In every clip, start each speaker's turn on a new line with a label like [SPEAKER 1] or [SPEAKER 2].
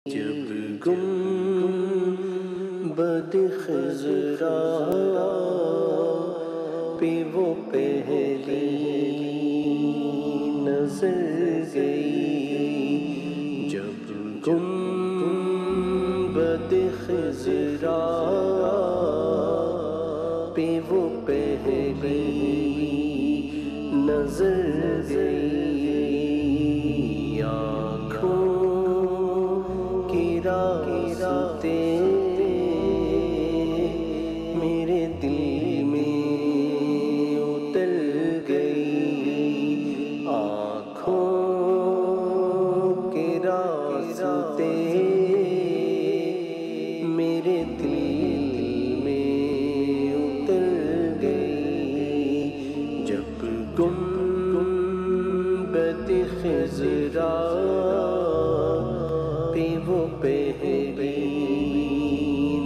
[SPEAKER 1] جب گنبد خضرا پہ وہ پہلی نظر گئی، جب گنبد خضرا پہ وہ پہلی نظر گئی، آنکھوں کی راستے میرے دل میں اتر گئی، آنکھوں کے راستے میرے دل میں اتر گئی، جب گنبد خضرا پہ وہ پہلی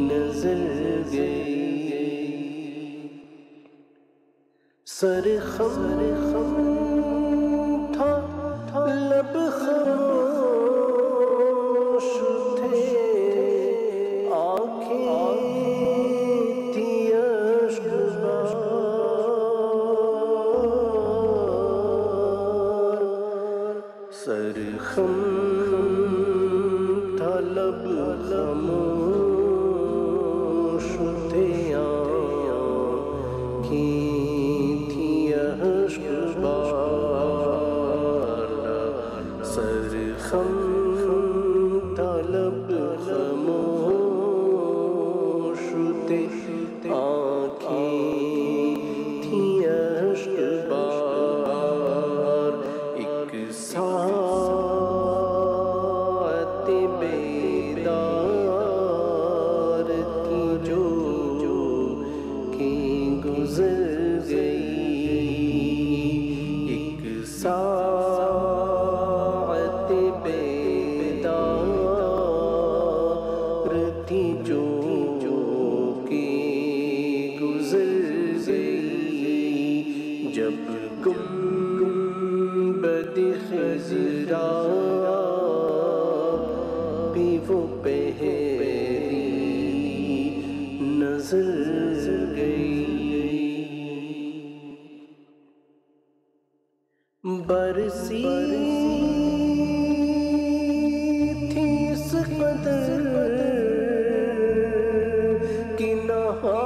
[SPEAKER 1] نظر گئی، سر خم تھا لب خاموش تھے، آنکھیں تھی اشکبار، سر خم تھا لب خاموش تھے، آنکھیں تھی اشکبار، سر خم تھا لب خاموش تھے، آنکھیں تھی اشکبار، ایک ساعت بیدار تھی جو کہ گزر گئی، ایک ساعت بیدار تھی جو کہ گزر گئی، جب گنبد خضرا پہ وہ پہلی نظر گئی، برسی تھی اس قدر کہ نہاسا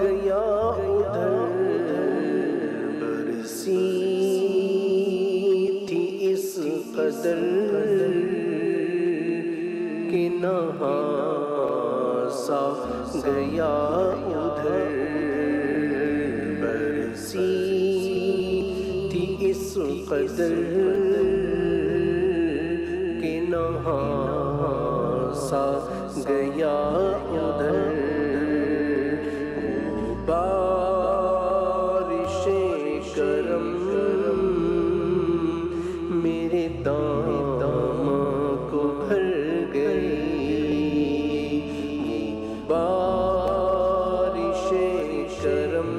[SPEAKER 1] گیا ادھر، برسی تھی اس قدر کہ نہاسا گیا ادھر، برسی تھی اس قدر کہ نہاسا گیا ادھر، وہ بارش کرم میرے داماں کو بھر گئی، وہ بارش کرم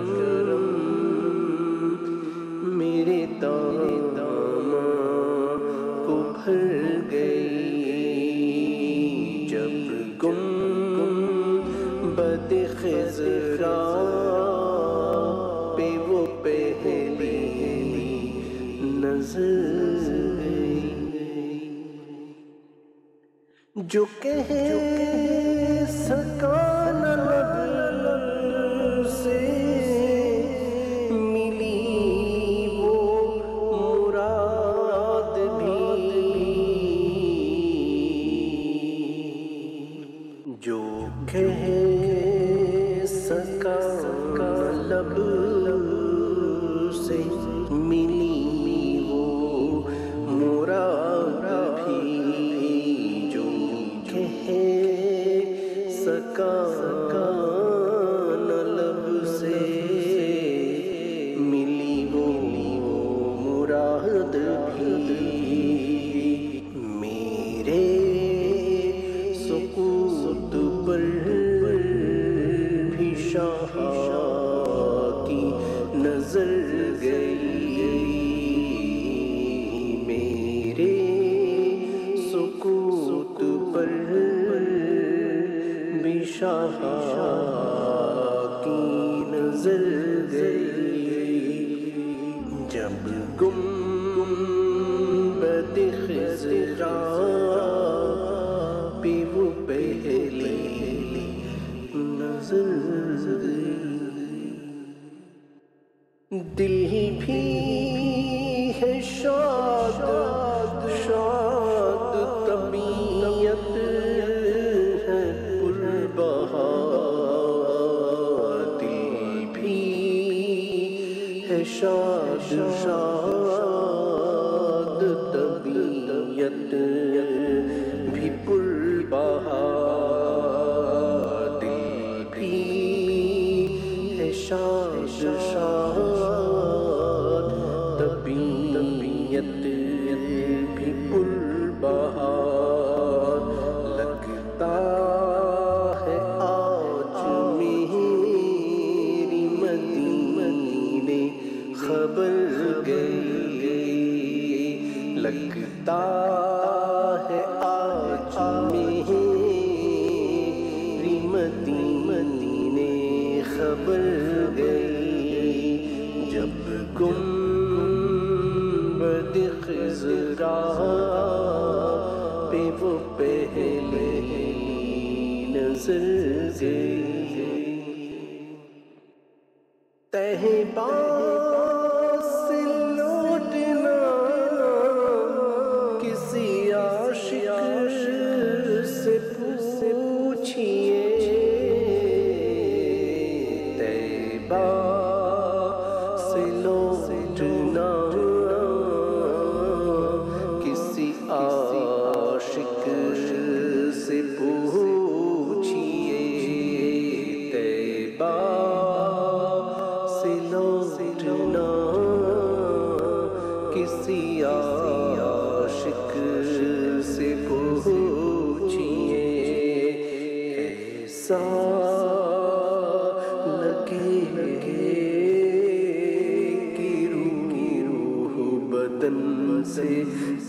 [SPEAKER 1] میرے داماں کو بھر گئی، جب گنبد خضرا پہ وہ پہلی نظر گئی، جو کہہ سکا نہ لب سے ملی وہ مراد بھی، جو کہہ سکا نہ لب سے ملی وہ مراد بھی، جو کہہ سکا نہ لب سے کی نظر گئی جب گنبد خضرا پہ وہ پہلی نظر گئی دل بھی ہے شاد شاد طبیعت ہے پربہار دل بھی ہے شاد شاد طبیعت بھی پربہار دل بھی ہے شاد شاد طبیعت بھی پربہار لگتا ہے آج میری مدینے خبر گئی لگتا ہے آج میری مدینے خبر گئی جب گنبد خضرا پہ وہ پہلی نظر گئی طیبہ سے لوٹنا کسی عاشق سے پوچھئے طیبہ سے لوٹنا کسی عاشق سے پوچھئے طیبہ سے لوٹنا کسی عاشق سے پوچھئے ایسا لگے کہ روح بدن سے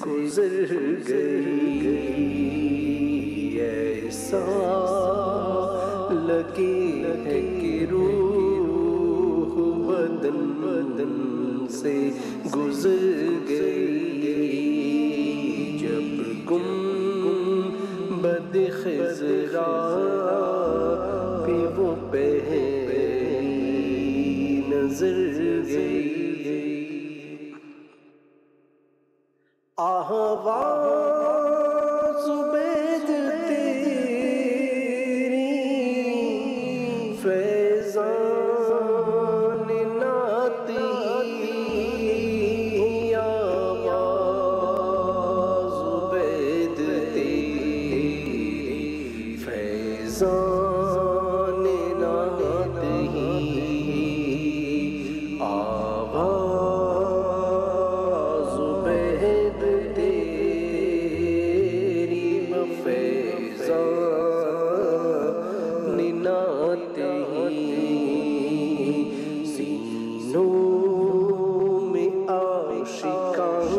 [SPEAKER 1] گزر گئی ایسا لگے کہ روح بدن سے گزر گئی جب گنبد خضرا پہ وہ پہلی نظر گئی آواز عبید تیری فیضان نعت ہی آواز عبید تیری فیضان نعت ہی آواز عبید تیری بفیضان نعت ہی سینوں میں عاشقان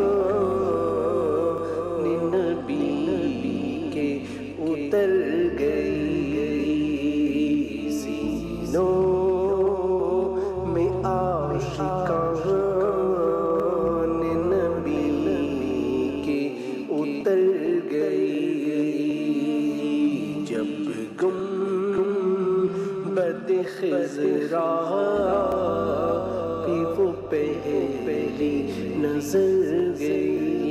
[SPEAKER 1] نبی کے اتر گئی سینوں میں عاشقان نبی کے اتر گئی جب گنبد خضرا پہ وہ پہلی نظر گئی